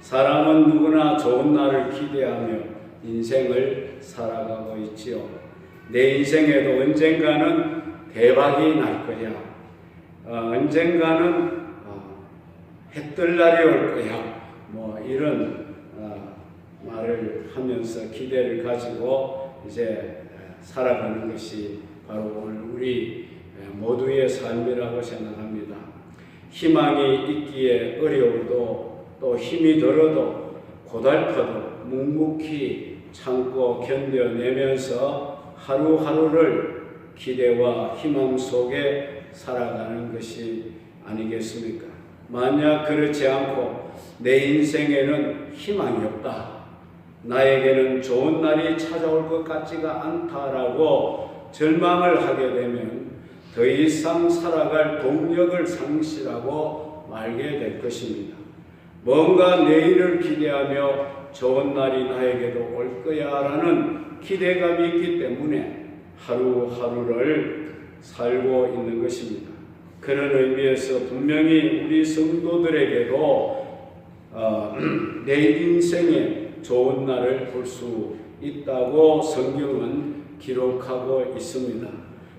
사람은 누구나 좋은 날을 기대하며 인생을 살아가고 있지요. 내 인생에도 언젠가는 대박이 날 거야. 언젠가는 해뜰 날이 올 거야. 이런 말을 하면서 기대를 가지고 이제 살아가는 것이 바로 오늘 우리 모두의 삶이라고 생각합니다. 희망이 있기에 어려워도 또 힘이 들어도 고달퍼도 묵묵히 참고 견뎌내면서 하루하루를 기대와 희망 속에 살아가는 것이 아니겠습니까? 만약 그렇지 않고 내 인생에는 희망이 없다, 나에게는 좋은 날이 찾아올 것 같지가 않다라고 절망을 하게 되면 더 이상 살아갈 동력을 상실하고 말게 될 것입니다. 뭔가 내일을 기대하며 좋은 날이 나에게도 올 거야 라는 기대감이 있기 때문에 하루하루를 살고 있는 것입니다. 그런 의미에서 분명히 우리 성도들에게도 내 인생에 좋은 날을 볼 수 있다고 성경은 기록하고 있습니다.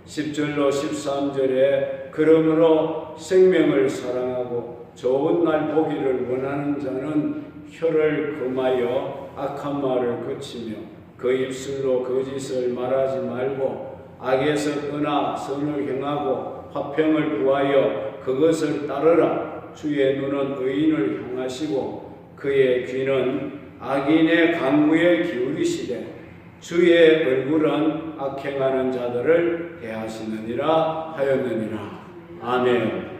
10절로 13절에 그러므로 생명을 사랑하고 좋은 날 보기를 원하는 자는 혀를 금하여 악한 말을 그치며 그 입술로 거짓을 말하지 말고 악에서 떠나 선을 행하고 화평을 구하여 그것을 따르라. 주의 눈은 의인을 향하시고 그의 귀는 악인의 강구에 기울이시되 주의 얼굴은 악행하는 자들을 대하시느니라 하였느니라. 아멘.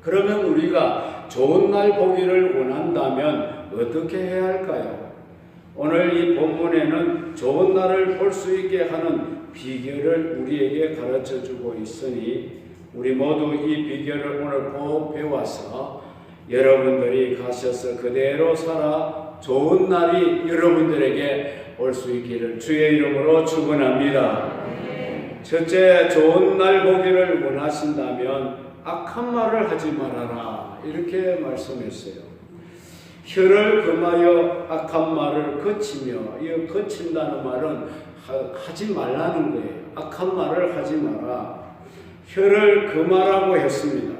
그러면 우리가 좋은 날 보기를 원한다면 어떻게 해야 할까요? 오늘 이 본문에는 좋은 날을 볼 수 있게 하는 비결을 우리에게 가르쳐주고 있으니 우리 모두 이 비결을 오늘 꼭 배워서 여러분들이 가셔서 그대로 살아 좋은 날이 여러분들에게 올 수 있기를 주의 이름으로 축원합니다. 첫째, 좋은 날 보기를 원하신다면 악한 말을 하지 말아라 이렇게 말씀했어요. 혀를 금하여 악한 말을 거치며, 이 거친다는 말은 하지 말라는 거예요. 악한 말을 하지 마라. 혀를 금하라고 했습니다.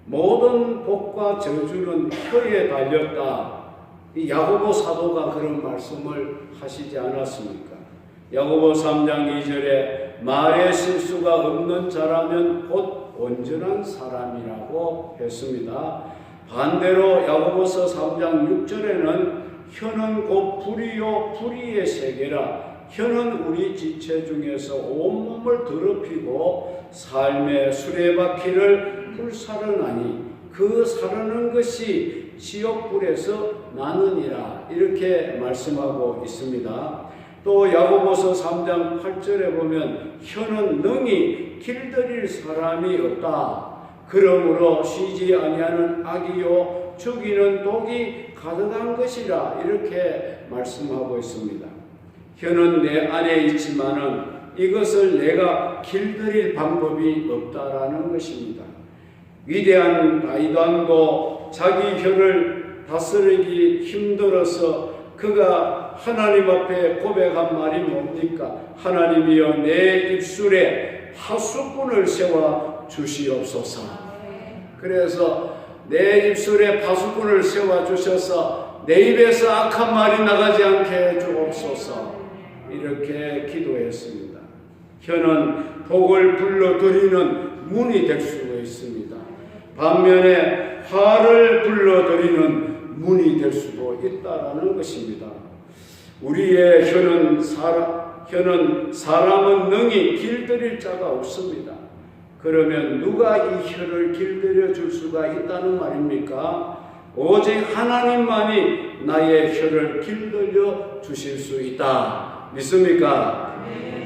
모든 복과 저주는 혀에 달렸다. 이 야고보 사도가 그런 말씀을 하시지 않았습니까? 야고보 3장 2절에 말에 실수가 없는 자라면 곧 온전한 사람이라고 했습니다. 반대로 야고보서 3장 6절에는 혀는 곧 불이요 불의의 세계라. 혀는 우리 지체 중에서 온몸을 더럽히고 삶의 수레바퀴를 불사르나니 그 사르는 것이 지옥불에서 나느니라. 이렇게 말씀하고 있습니다. 또 야고보서 3장 8절에 보면 혀는 능히 길들일 사람이 없다. 그러므로 쉬지 아니하는 악이요 죽이는 독이 가득한 것이라. 이렇게 말씀하고 있습니다. 혀는 내 안에 있지만은 이것을 내가 길들일 방법이 없다라는 것입니다. 위대한 다윗왕도 자기 혀를 다스리기 힘들어서 그가 하나님 앞에 고백한 말이 뭡니까? 하나님이여 내 입술에 파수꾼을 세워 주시옵소서. 그래서 내 입술에 파수꾼을 세워 주셔서 내 입에서 악한 말이 나가지 않게 해 주옵소서. 이렇게 기도했습니다. 혀는 복을 불러들이는 문이 될 수 있습니다. 반면에 화를 불러들이는 문이 될 수도 있다라는 것입니다. 우리의 혀는 사람은 능히 길들일 자가 없습니다. 그러면 누가 이 혀를 길들여 줄 수가 있다는 말입니까? 오직 하나님만이 나의 혀를 길들여 주실 수 있다. 믿습니까?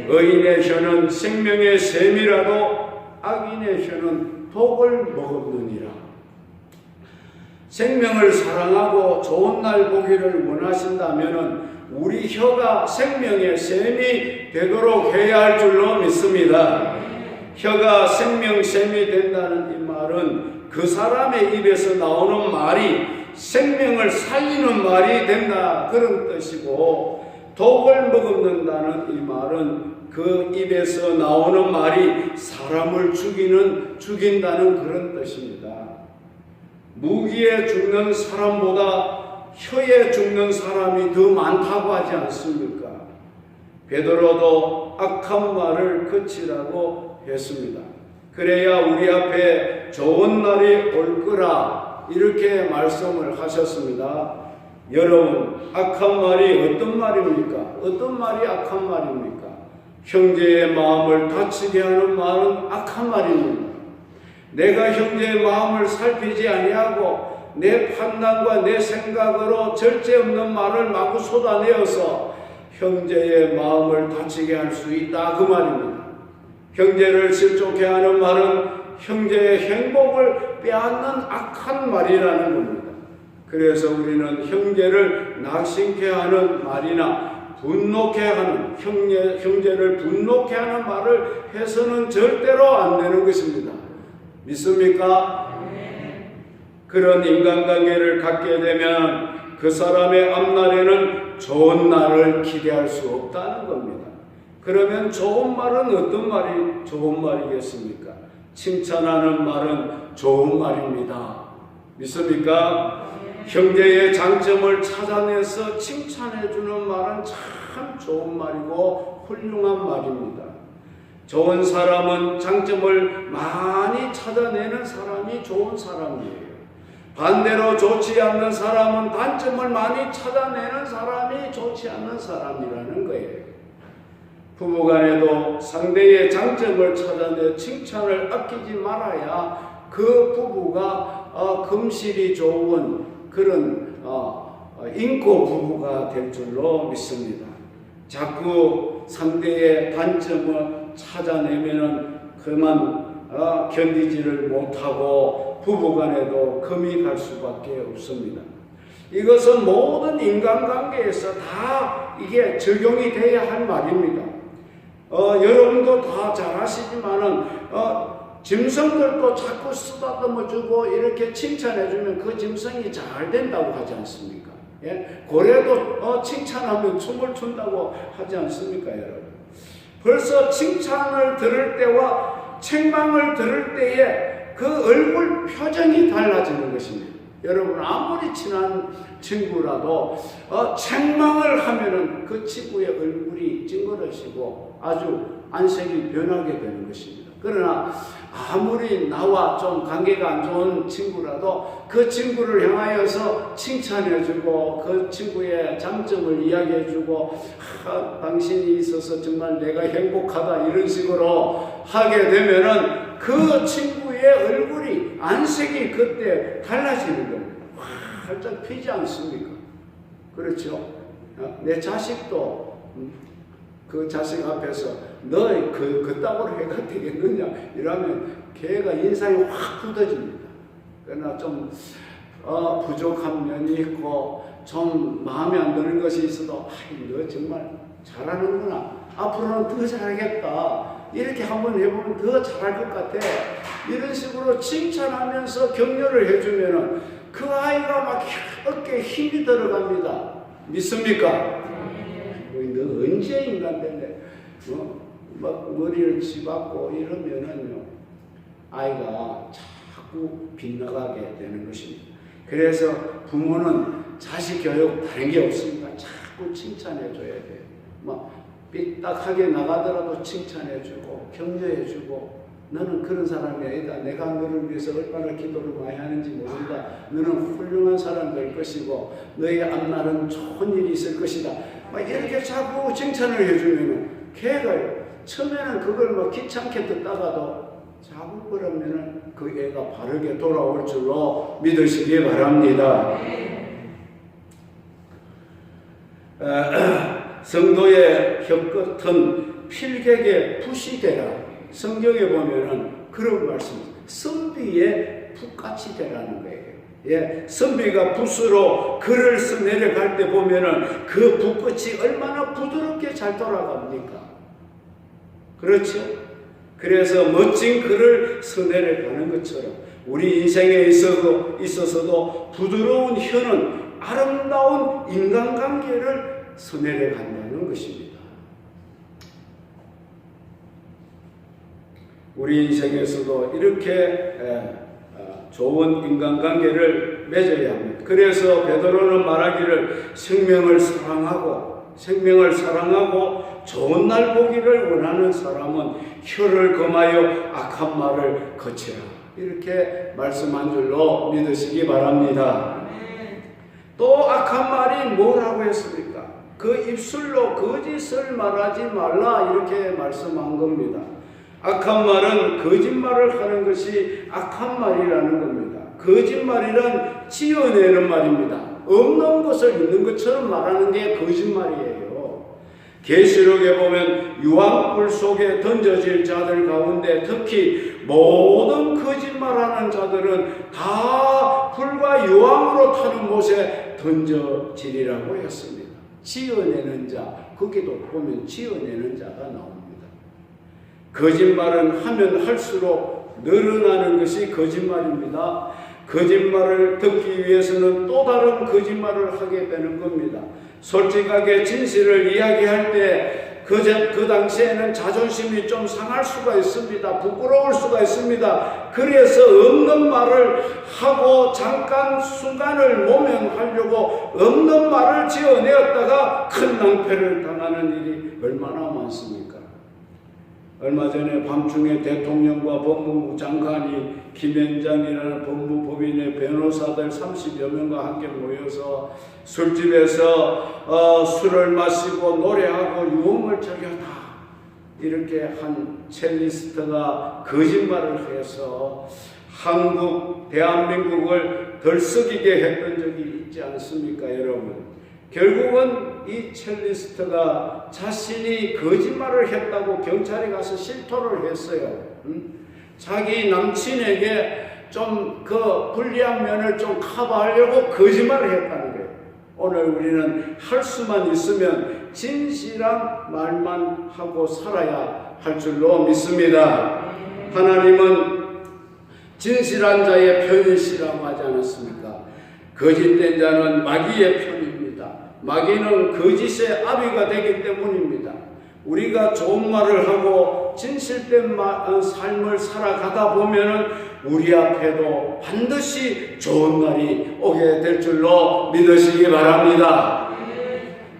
의인의 혀는 생명의 샘이라도 악인의 혀는 독을 먹었느니라. 생명을 사랑하고 좋은 날 보기를 원하신다면 우리 혀가 생명의 샘이 되도록 해야 할 줄로 믿습니다. 혀가 생명샘이 된다는 이 말은 그 사람의 입에서 나오는 말이 생명을 살리는 말이 된다, 그런 뜻이고, 독을 머금는다는 이 말은 그 입에서 나오는 말이 사람을 죽인다는 그런 뜻입니다. 무기에 죽는 사람보다 혀에 죽는 사람이 더 많다고 하지 않습니까? 베드로도 악한 말을 그치라고 했습니다. 그래야 우리 앞에 좋은 날이 올 거라 이렇게 말씀을 하셨습니다. 여러분, 악한 말이 어떤 말입니까? 어떤 말이 악한 말입니까? 형제의 마음을 다치게 하는 말은 악한 말입니다. 내가 형제의 마음을 살피지 아니하고 내 판단과 내 생각으로 절제 없는 말을 마구 쏟아내어서 형제의 마음을 다치게 할 수 있다, 그 말입니다. 형제를 실족해 하는 말은 형제의 행복을 빼앗는 악한 말이라는 겁니다. 그래서 우리는 형제를 낙심케 하는 말이나 분노케 하는 형제를 분노케 하는 말을 해서는 절대로 안 되는 것입니다. 믿습니까? 그런 인간관계를 갖게 되면 그 사람의 앞날에는 좋은 날을 기대할 수 없다는 겁니다. 그러면 좋은 말은 어떤 말이 좋은 말이겠습니까? 칭찬하는 말은 좋은 말입니다. 믿습니까? 형제의 장점을 찾아내서 칭찬해주는 말은 참 좋은 말이고 훌륭한 말입니다. 좋은 사람은 장점을 많이 찾아내는 사람이 좋은 사람이에요. 반대로 좋지 않는 사람은 단점을 많이 찾아내는 사람이 좋지 않는 사람이라는 거예요. 부부간에도 상대의 장점을 찾아내 칭찬을 아끼지 말아야 그 부부가 금실이 좋은 그런 인고 부부가 될 줄로 믿습니다. 자꾸 상대의 단점을 찾아내면은 그만 견디지를 못하고 부부간에도 금이 갈 수밖에 없습니다. 이것은 모든 인간관계에서 다 이게 적용이 돼야 할 말입니다. 여러분도 다 잘 아시지만은 짐승들도 자꾸 쓰다듬어주고 이렇게 칭찬해주면 그 짐승이 잘 된다고 하지 않습니까? 예? 고래도 칭찬하면 춤을 춘다고 하지 않습니까, 여러분? 벌써 칭찬을 들을 때와 책망을 들을 때에 그 얼굴 표정이 달라지는 것입니다. 여러분, 아무리 친한 친구라도 책망을 하면은 그 친구의 얼굴이 찡그러지고 아주 안색이 변하게 되는 것입니다. 그러나 아무리 나와 좀 관계가 안 좋은 친구라도 그 친구를 향하여서 칭찬해주고 그 친구의 장점을 이야기해주고 당신이 있어서 정말 내가 행복하다 이런 식으로 하게 되면은 그 친구의 얼굴이 안색이 그때 달라지는 겁니다. 활짝 피지 않습니까? 그렇죠? 내 자식도 그 자식 앞에서 너 그따구로 해가 되겠느냐 이러면 걔가 인상이 확 굳어집니다. 그러나 좀 부족한 면이 있고 좀 마음에 안 드는 것이 있어도 너 정말 잘하는구나, 앞으로는 더 잘하겠다 이렇게 한번 해보면 더 잘할 것 같아, 이런 식으로 칭찬하면서 격려를 해주면은 그 아이가 막 어깨에 힘이 들어갑니다. 믿습니까? 너 언제 인간 됐네? 막 머리를 쥐박고 이러면은요, 아이가 자꾸 빗나가게 되는 것입니다. 그래서 부모는 자식 교육 다른 게 없습니다. 자꾸 칭찬해줘야 돼요. 막 삐딱하게 나가더라도 칭찬해주고 격려해주고, 너는 그런 사람이 아니다, 내가 너를 위해서 얼마나 기도를 많이 하는지 모른다, 너는 훌륭한 사람 될 것이고 너의 앞날은 좋은 일이 있을 것이다, 막 이렇게 자꾸 칭찬을 해주면 걔가 처음에는 그걸 뭐 귀찮게 듣다가도 자꾸 그러면은 그 애가 바르게 돌아올 줄로 믿으시기 바랍니다. 성도의 혀끝은 필객의 붓이 되라. 성경에 보면은 그런 말씀, 선비의 붓같이 되라는 거예요. 예, 선비가 붓으로 글을 써 내려갈 때 보면은 그 붓끝이 얼마나 부드럽게 잘 돌아갑니까? 그렇죠? 그래서 멋진 글을 서내려가는 것처럼 우리 인생에 있어서도 부드러운 혀는 아름다운 인간관계를 서내려간다는 것입니다. 우리 인생에서도 이렇게 좋은 인간관계를 맺어야 합니다. 그래서 베드로는 말하기를 생명을 사랑하고 좋은 날 보기를 원하는 사람은 혀를 금하여 악한 말을 거치라. 이렇게 말씀한 줄로 믿으시기 바랍니다. 또 악한 말이 뭐라고 했습니까? 그 입술로 거짓을 말하지 말라 이렇게 말씀한 겁니다. 악한 말은 거짓말을 하는 것이 악한 말이라는 겁니다. 거짓말이란 지어내는 말입니다. 없는 것을 있는 것처럼 말하는 게 거짓말이에요. 계시록에 보면 유황불 속에 던져질 자들 가운데 특히 모든 거짓말하는 자들은 다 불과 유황으로 타는 곳에 던져지리라고 했습니다. 지어내는 자, 거기도 보면 지어내는 자가 나옵니다. 거짓말은 하면 할수록 늘어나는 것이 거짓말입니다. 거짓말을 듣기 위해서는 또 다른 거짓말을 하게 되는 겁니다. 솔직하게 진실을 이야기할 때 그 당시에는 자존심이 좀 상할 수가 있습니다. 부끄러울 수가 있습니다. 그래서 없는 말을 하고 잠깐 순간을 모면하려고 없는 말을 지어내었다가 큰 낭패를 당하는 일이 얼마나 많습니까? 얼마 전에 밤중에 대통령과 법무부 장관이 김현장이라는 법무법인의 변호사들 30여 명과 함께 모여서 술집에서 술을 마시고 노래하고 유흥을 즐겼다. 이렇게 한 첼리스트가 거짓말을 해서 대한민국을 들썩이게 했던 적이 있지 않습니까, 여러분? 결국은 이 첼리스트가 자신이 거짓말을 했다고 경찰에 가서 실토를 했어요. 자기 남친에게 좀 그 불리한 면을 좀 커버하려고 거짓말을 했다는 거예요. 오늘 우리는 할 수만 있으면 진실한 말만 하고 살아야 할 줄로 믿습니다. 하나님은 진실한 자의 편이시라고 하지 않았습니까? 거짓된 자는 마귀의 편입니다. 마귀는 거짓의 아비가 되기 때문입니다. 우리가 좋은 말을 하고 진실된 삶을 살아가다 보면 우리 앞에도 반드시 좋은 날이 오게 될 줄로 믿으시기 바랍니다.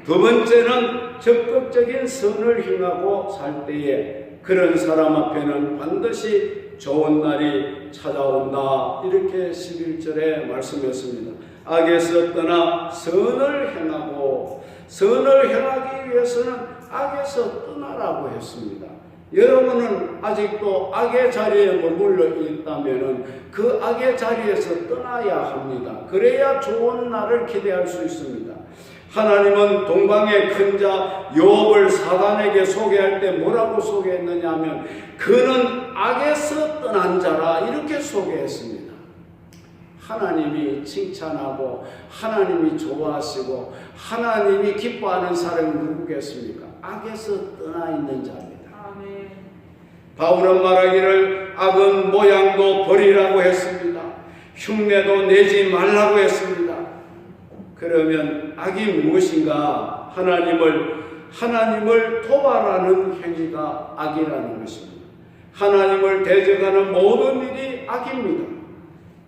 두 번째는 적극적인 선을 행하고 살 때에 그런 사람 앞에는 반드시 좋은 날이 찾아온다. 이렇게 11절에 말씀했습니다. 악에서 떠나 선을 행하고 선을 행하기 위해서는 악에서 떠나라고 했습니다. 여러분은 아직도 악의 자리에 머물러 있다면 그 악의 자리에서 떠나야 합니다. 그래야 좋은 날을 기대할 수 있습니다. 하나님은 동방의 큰 자 욥을 사단에게 소개할 때 뭐라고 소개했느냐 하면 그는 악에서 떠난 자라 이렇게 소개했습니다. 하나님이 칭찬하고 하나님이 좋아하시고 하나님이 기뻐하는 사람이 누구겠습니까? 악에서 떠나 있는 자입니다. 아멘. 바울은 말하기를 악은 모양도 버리라고 했습니다. 흉내도 내지 말라고 했습니다. 그러면 악이 무엇인가? 하나님을 도발하는 행위가 악이라는 것입니다. 하나님을 대적하는 모든 일이 악입니다.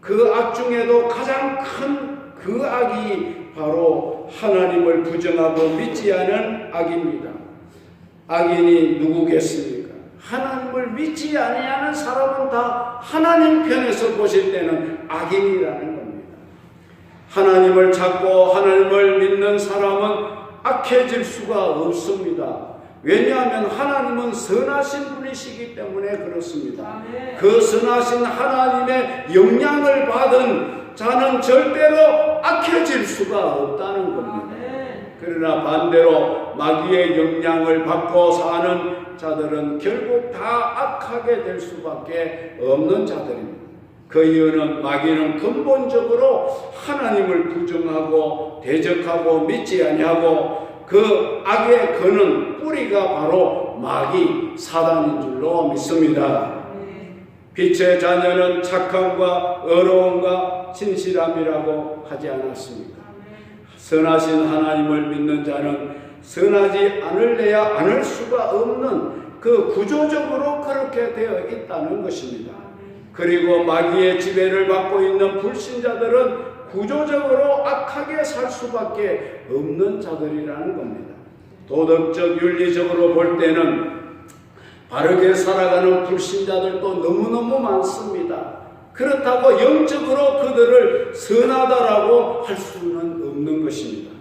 그 악 중에도 가장 큰 그 악이 바로 하나님을 부정하고 믿지 않은 악입니다. 악인이 누구겠습니까? 하나님을 믿지 아니하는 사람은 다 하나님 편에서 보실 때는 악인이라는 겁니다. 하나님을 찾고 하나님을 믿는 사람은 악해질 수가 없습니다. 왜냐하면 하나님은 선하신 분이시기 때문에 그렇습니다. 그 선하신 하나님의 영향을 받은 자는 절대로 악해질 수가 없다는 겁니다. 그러나 반대로 마귀의 영향을 받고 사는 자들은 결국 다 악하게 될 수밖에 없는 자들입니다. 그 이유는 마귀는 근본적으로 하나님을 부정하고 대적하고 믿지 아니하고 그 악의 근원 뿌리가 바로 마귀 사단인 줄로 믿습니다. 빛의 자녀는 착함과 의로움과 진실함이라고 하지 않았습니까? 선하신 하나님을 믿는 자는 선하지 않을래야 않을 수가 없는 그 구조적으로 그렇게 되어 있다는 것입니다. 그리고 마귀의 지배를 받고 있는 불신자들은 구조적으로 악하게 살 수밖에 없는 자들이라는 겁니다. 도덕적, 윤리적으로 볼 때는 바르게 살아가는 불신자들도 너무너무 많습니다. 그렇다고 영적으로 그들을 선하다라고 할 수는 없는 것입니다.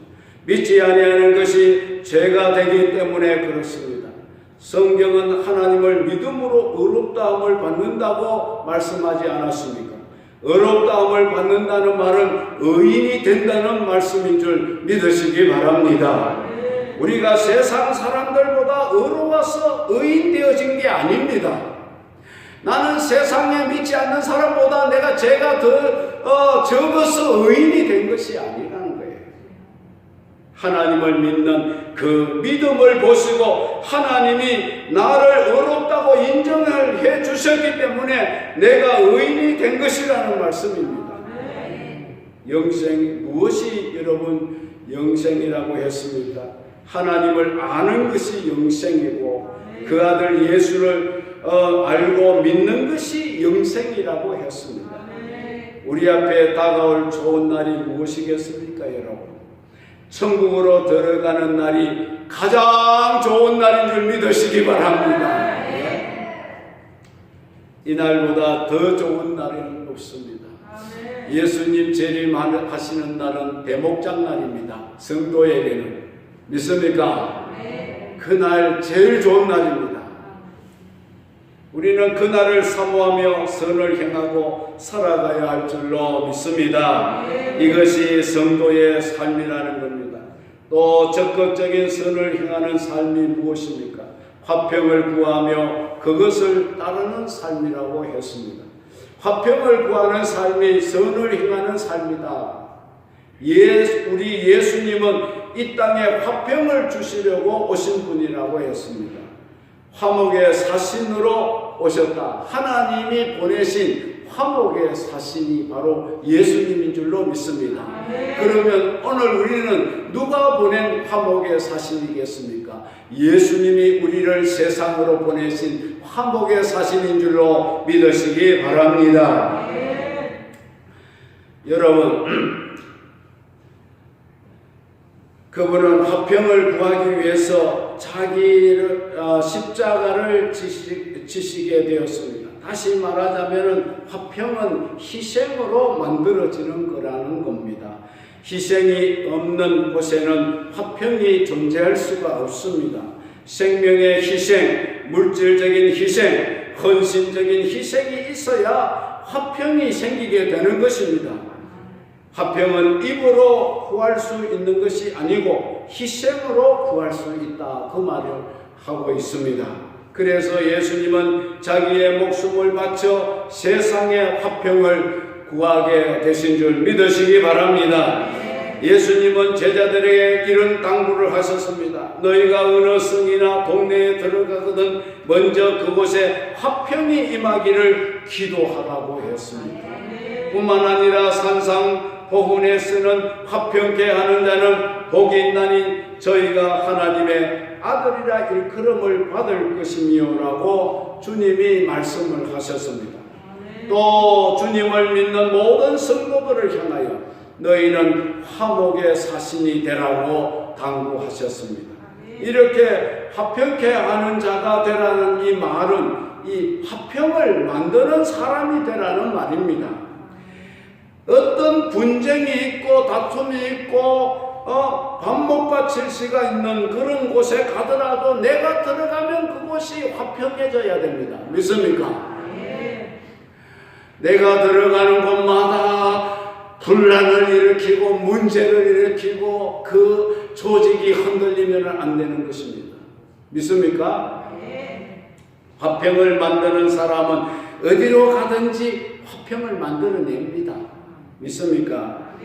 믿지 아니하는 것이 죄가 되기 때문에 그렇습니다. 성경은 하나님을 믿음으로 의롭다함을 받는다고 말씀하지 않았습니까? 의롭다함을 받는다는 말은 의인이 된다는 말씀인 줄 믿으시기 바랍니다. 우리가 세상 사람들보다 의로워서 의인 되어진 게 아닙니다. 나는 세상에 믿지 않는 사람보다 내가 죄가 더 적어서 의인이 된 것이 아니라는 거예요. 하나님을 믿는 그 믿음을 보시고 하나님이 나를 의롭다고 인정을 해 주셨기 때문에 내가 의인이 된 것이라는 말씀입니다. 영생, 무엇이 여러분 영생이라고 했습니까? 하나님을 아는 것이 영생이고 그 아들 예수를 알고 믿는 것이 영생이라고 했습니다. 우리 앞에 다가올 좋은 날이 무엇이겠습니까, 여러분? 천국으로 들어가는 날이 가장 좋은 날인 줄 믿으시기 바랍니다. 이 날보다 더 좋은 날은 없습니다. 예수님 재림하시는 날은 대목장 날입니다. 성도에게는. 믿습니까? 그날 제일 좋은 날입니다. 우리는 그날을 사모하며 선을 행하고 살아가야 할 줄로 믿습니다. 이것이 성도의 삶이라는 겁니다. 또 적극적인 선을 행하는 삶이 무엇입니까? 화평을 구하며 그것을 따르는 삶이라고 했습니다. 화평을 구하는 삶이 선을 행하는 삶이다. 우리 예수님은 이 땅에 화평을 주시려고 오신 분이라고 했습니다. 화목의 사신으로 오셨다. 하나님이 보내신 화목의 사신이 바로 예수님인 줄로 믿습니다. 그러면 오늘 우리는 누가 보낸 화목의 사신이겠습니까? 예수님이 우리를 세상으로 보내신 화목의 사신인 줄로 믿으시기 바랍니다. 여러분, 그분은 화평을 구하기 위해서 자기를 십자가를 지시게 되었습니다. 다시 말하자면 화평은 희생으로 만들어지는 거라는 겁니다. 희생이 없는 곳에는 화평이 존재할 수가 없습니다. 생명의 희생, 물질적인 희생, 헌신적인 희생이 있어야 화평이 생기게 되는 것입니다. 화평은 입으로 구할 수 있는 것이 아니고 희생으로 구할 수 있다. 그 말을 하고 있습니다. 그래서 예수님은 자기의 목숨을 바쳐 세상의 화평을 구하게 되신 줄 믿으시기 바랍니다. 예수님은 제자들에게 이런 당부를 하셨습니다. 너희가 어느 성이나 동네에 들어가거든 먼저 그곳에 화평이 임하기를 기도하라고 했습니다. 뿐만 아니라 산상 보훈에 쓰는 화평케 하는 자는 복이 있나니 저희가 하나님의 아들이라 일컬음을 받을 것이미요라고 주님이 말씀을 하셨습니다. 또 주님을 믿는 모든 성도들을 향하여 너희는 화목의 사신이 되라고 당부하셨습니다. 이렇게 화평케 하는 자가 되라는 이 말은 이 화평을 만드는 사람이 되라는 말입니다. 어떤 분쟁이 있고 다툼이 있고 밥 못 바칠 수가 있는 그런 곳에 가더라도 내가 들어가면 그곳이 화평해져야 됩니다. 믿습니까? 내가 들어가는 곳마다 분란을 일으키고 문제를 일으키고 그 조직이 흔들리면 안 되는 것입니다. 믿습니까? 화평을 만드는 사람은 어디로 가든지 화평을 만들어냅니다. 믿습니까?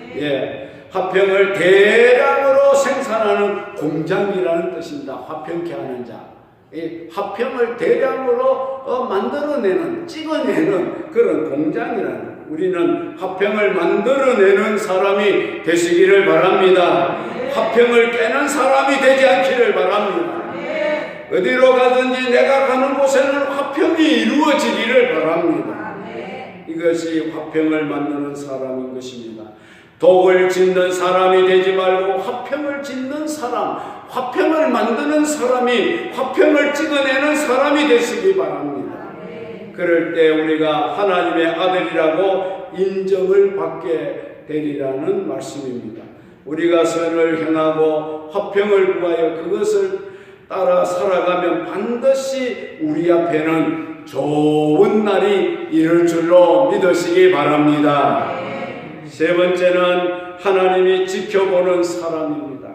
화평을 대량으로 생산하는 공장이라는 뜻입니다. 화평케 하는 자. 이 화평을 대량으로 만들어내는, 찍어내는 그런 공장이라는, 우리는 화평을 만들어내는 사람이 되시기를 바랍니다. 화평을 깨는 사람이 되지 않기를 바랍니다. 어디로 가든지 내가 가는 곳에는 화평이 이루어지기를 바랍니다. 이것이 화평을 만드는 사람인 것입니다. 독을 짓는 사람이 되지 말고 화평을 짓는 사람, 화평을 만드는 사람이, 화평을 찍어내는 사람이 되시기 바랍니다. 그럴 때 우리가 하나님의 아들이라고 인정을 받게 되리라는 말씀입니다. 우리가 선을 행하고 화평을 구하여 그것을 따라 살아가면 반드시 우리 앞에는 좋은 날이 이를 줄로 믿으시기 바랍니다. 세 번째는 하나님이 지켜보는 사람입니다.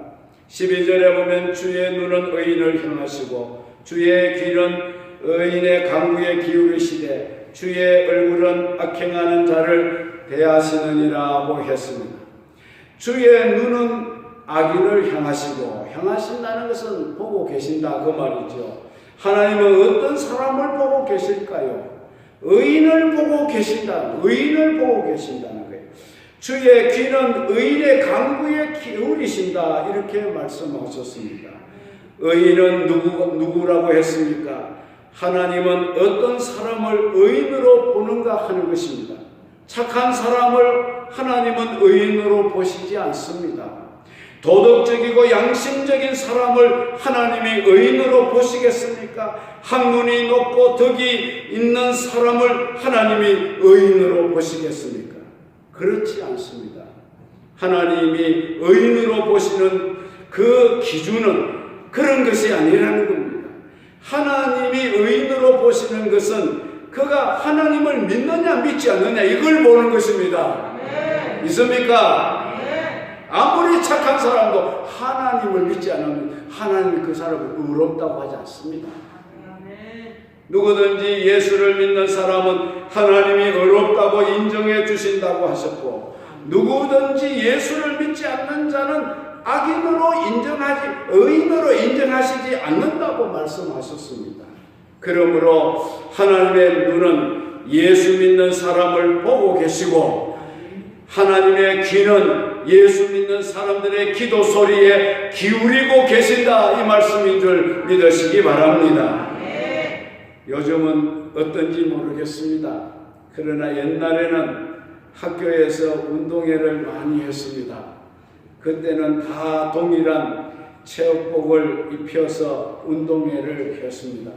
12절에 보면 주의 눈은 의인을 향하시고 주의 귀는 의인의 강구에 기울이시되 주의 얼굴은 악행하는 자를 대하시느니라고 했습니다. 주의 눈은 악인을 향하신다는 것은 보고 계신다 그 말이죠. 하나님은 어떤 사람을 보고 계실까요? 의인을 보고 계신다. 의인을 보고 계신다는 거예요. 주의 귀는 의인의 강구에 기울이신다 이렇게 말씀하셨습니다. 의인은 누구라고 했습니까? 하나님은 어떤 사람을 의인으로 보는가 하는 것입니다. 착한 사람을 하나님은 의인으로 보시지 않습니다. 도덕적이고 양심적인 사람을 하나님이 의인으로 보시겠습니까? 학문이 높고 덕이 있는 사람을 하나님이 의인으로 보시겠습니까? 그렇지 않습니다. 하나님이 의인으로 보시는 그 기준은 그런 것이 아니라는 겁니다. 하나님이 의인으로 보시는 것은 그가 하나님을 믿느냐 믿지 않느냐 이걸 보는 것입니다. 믿습니까? 아무리 착한 사람도 하나님을 믿지 않으면 하나님이 그 사람을 의롭다고 하지 않습니다. 누구든지 예수를 믿는 사람은 하나님이 의롭다고 인정해 주신다고 하셨고, 누구든지 예수를 믿지 않는 자는 의인으로 인정하시지 않는다고 말씀하셨습니다. 그러므로 하나님의 눈은 예수 믿는 사람을 보고 계시고, 하나님의 귀는 예수 믿는 사람들의 기도 소리에 기울이고 계신다 이 말씀인 줄 믿으시기 바랍니다. 요즘은 어떤지 모르겠습니다. 그러나 옛날에는 학교에서 운동회를 많이 했습니다. 그때는 다 동일한 체육복을 입혀서 운동회를 했습니다.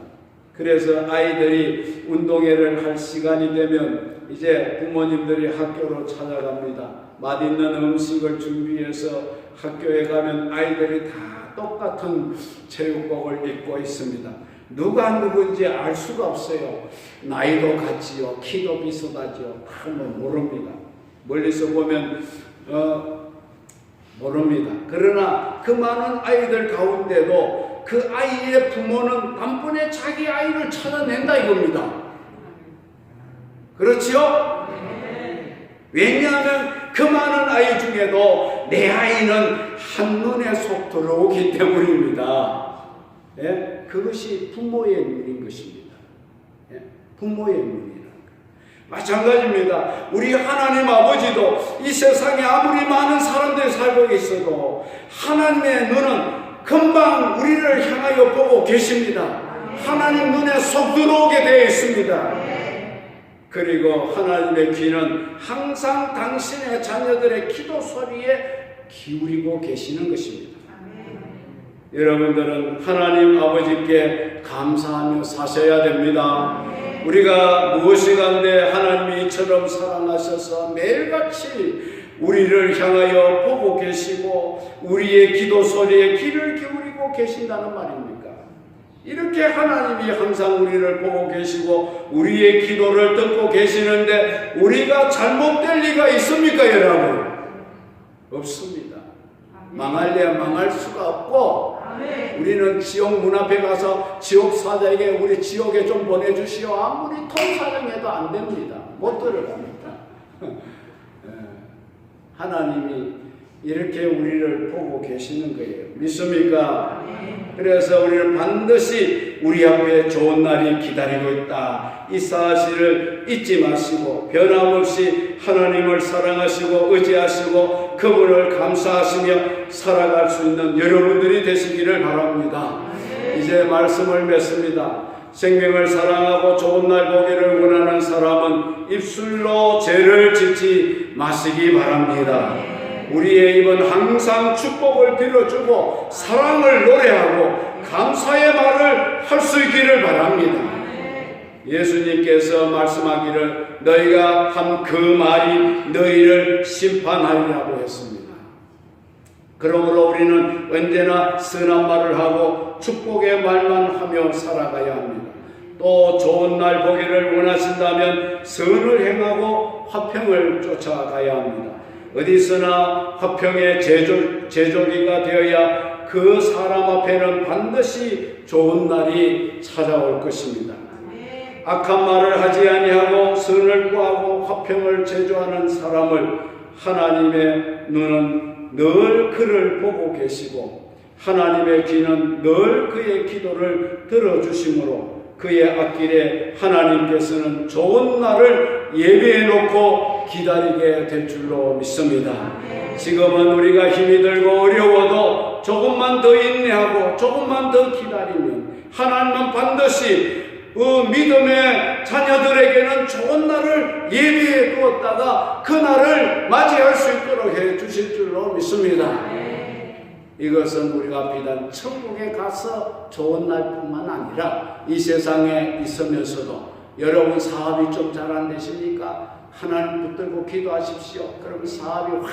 그래서 아이들이 운동회를 할 시간이 되면 이제 부모님들이 학교로 찾아갑니다. 맛있는 음식을 준비해서 학교에 가면 아이들이 다 똑같은 체육복을 입고 있습니다. 누가 누군지 알 수가 없어요. 나이도 같지요. 키도 비슷하지요. 다 모릅니다. 멀리서 보면 모릅니다. 그러나 그 많은 아이들 가운데도 그 아이의 부모는 단번에 자기 아이를 찾아낸다 이겁니다. 그렇지요? 왜냐하면 그 많은 아이 중에도 내 아이는 한눈에 속 들어오기 때문입니다. 예? 그것이 부모의 눈인 것입니다. 예? 부모의 눈이라는 것. 마찬가지입니다. 우리 하나님 아버지도 이 세상에 아무리 많은 사람들이 살고 있어도 하나님의 눈은 금방 우리를 향하여 보고 계십니다. 하나님 눈에 속 들어오게 되어 있습니다. 그리고 하나님의 귀는 항상 당신의 자녀들의 기도 소리에 기울이고 계시는 것입니다. 여러분들은 하나님 아버지께 감사하며 사셔야 됩니다. 우리가 무엇이간데 하나님이 이처럼 사랑하셔서 매일같이 우리를 향하여 보고 계시고 우리의 기도 소리에 귀를 기울이고 계신다는 말입니까? 이렇게 하나님이 항상 우리를 보고 계시고 우리의 기도를 듣고 계시는데 우리가 잘못될 리가 있습니까, 여러분? 없습니다. 망할래야 망할 수가 없고, 우리는 지옥 문 앞에 가서 지옥 사자에게 우리 지옥에 좀 보내주시오 아무리 통사정해도 안 됩니다. 못 들어갑니다. 하나님이 이렇게 우리를 보고 계시는 거예요. 믿습니까? 그래서 우리는 반드시 우리 앞에 좋은 날이 기다리고 있다. 이 사실을 잊지 마시고 변함없이 하나님을 사랑하시고 의지하시고 그분을 감사하시며 살아갈 수 있는 여러분들이 되시기를 바랍니다. 이제 말씀을 맺습니다. 생명을 사랑하고 좋은 날 보기를 원하는 사람은 입술로 죄를 짓지 마시기 바랍니다. 우리의 입은 항상 축복을 빌어주고 사랑을 노래하고 감사의 말을 할 수 있기를 바랍니다. 예수님께서 말씀하기를 너희가 한 그 말이 너희를 심판하리라고 했습니다. 그러므로 우리는 언제나 선한 말을 하고 축복의 말만 하며 살아가야 합니다. 또 좋은 날 보기를 원하신다면 선을 행하고 화평을 쫓아가야 합니다. 어디서나 화평의 제조기가 되어야 그 사람 앞에는 반드시 좋은 날이 찾아올 것입니다. 악한 말을 하지 아니하고 선을 구하고 화평을 제조하는 사람을 하나님의 눈은 늘 그를 보고 계시고 하나님의 귀는 늘 그의 기도를 들어주시므로 그의 앞길에 하나님께서는 좋은 날을 예비해 놓고 기다리게 될 줄로 믿습니다. 지금은 우리가 힘이 들고 어려워도 조금만 더 인내하고 조금만 더 기다리면 하나님은 반드시 믿음의 자녀들에게는 좋은 날을 예비해 두었다가 그 날을 맞이할 수 있도록 해 주실 줄로 믿습니다. 이것은 우리가 비단 천국에 가서 좋은 날뿐만 아니라 이 세상에 있으면서도 여러분 사업이 좀 잘 안 되십니까? 하나님 붙들고 기도하십시오. 그럼 사업이 확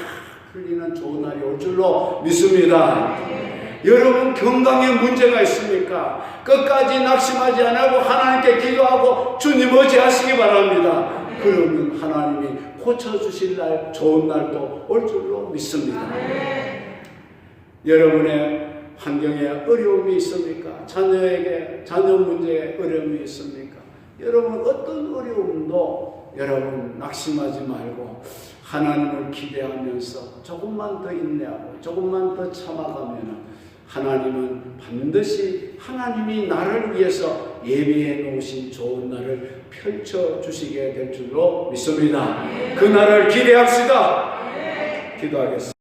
풀리는 좋은 날이 올 줄로 믿습니다. 여러분 건강에 문제가 있습니까? 끝까지 낙심하지 않고 하나님께 기도하고 주님 의지하시기 바랍니다. 그러면 하나님이 고쳐주실 날 좋은 날도 올 줄로 믿습니다. 여러분의 환경에 어려움이 있습니까? 자녀 문제에 어려움이 있습니까? 여러분 어떤 어려움도 여러분 낙심하지 말고 하나님을 기대하면서 조금만 더 인내하고 조금만 더 참아가면 하나님은 반드시 하나님이 나를 위해서 예비해 놓으신 좋은 날을 펼쳐주시게 될 줄로 믿습니다. 그 날을 기대합시다. 기도하겠습니다.